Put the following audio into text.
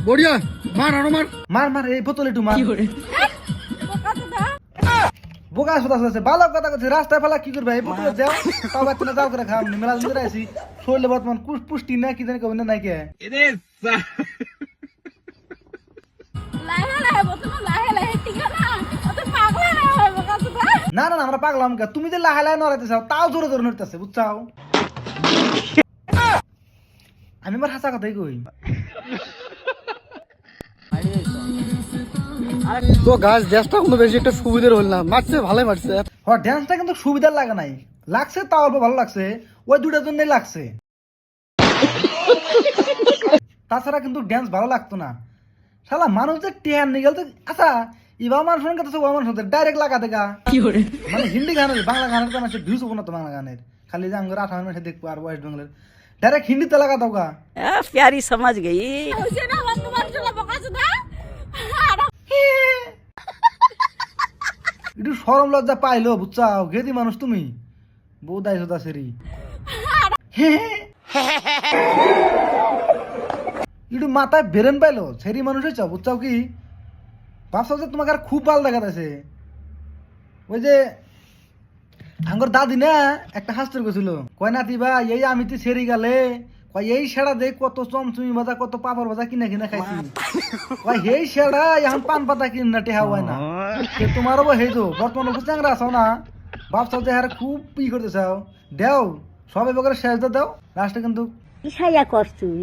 বড়িয়া মার আরো মার মার মার এই বোতল একটু মার বোকা সোদা আছে ভালো কথা কথা রাস্তায় ফেলা কি করবে এই বোতলে যাও তাও বাচ্চা না যাও করে খাম মেলা দিন আইছি শরীরে বর্তমান পুষ্টি না কি জানি কবে না নাই কে না না না আমরা পাগলাম কে তুমি যে লাহে লাহে নড়াইতে চাও তাও জোরে জোরে নড়তেছে বুঝছাও আমি আমার হাসা কথাই কই তো গাছ দেশটা কোনো বেশি একটা সুবিধার হল না মারছে ভালোই মারছে ড্যান্সটা কিন্তু সুবিধার লাগে নাই লাগছে তাও অল্প ভালো লাগছে ওই দুটার জন্যই লাগছে তাছাড়া কিন্তু ড্যান্স ভালো লাগতো না শালা মানুষ যে টিয়ার নিয়ে গেল তো আচ্ছা ইবা মানুষ কথা ও মানুষ ডাইরেক্ট লাগা দেখা মানে হিন্দি গানের বাংলা গানের তো মানুষের ভিউজ হবো না তো বাংলা গানের খালি যে আঙ্গুর 18 মিনিটে দেখবো আর ওয়েস্ট বেঙ্গলের ডাইরেক্ট হিন্দিতে লাগা দাও গা प्यारी समझ गई একটু সরম লজ্জা পাইলো বুঝছাও গেদি মানুষ তুমি বউ দাইছো তা সেরি একটু মাথায় বেরেন পাইলো সেরি মানুষ হয়েছ বুঝছাও কি ভাবছাও যে তোমাকে আর খুব ভালো দেখা যাচ্ছে ওই যে আঙ্গর দাদি না একটা হাস্তের গেছিল কয় নাতি ভাই এই আমি তো সেরি গেলে কয় এই সেড়া দেখ কত চমচুমি ভাজা কত পাপড় ভাজা কিনা কিনা খাইছি কয় এই সেড়া এখন পান পাতা কিন না টেহা হয় না সে তোমারও হেই তো বর্তমানে চাংরা আছো না ভাবছাও যে হ্যাঁ খুব ই করতে চাও দেও সব এবার শেষ দাও লাস্টে কিন্তু ইসাইয়া কর তুই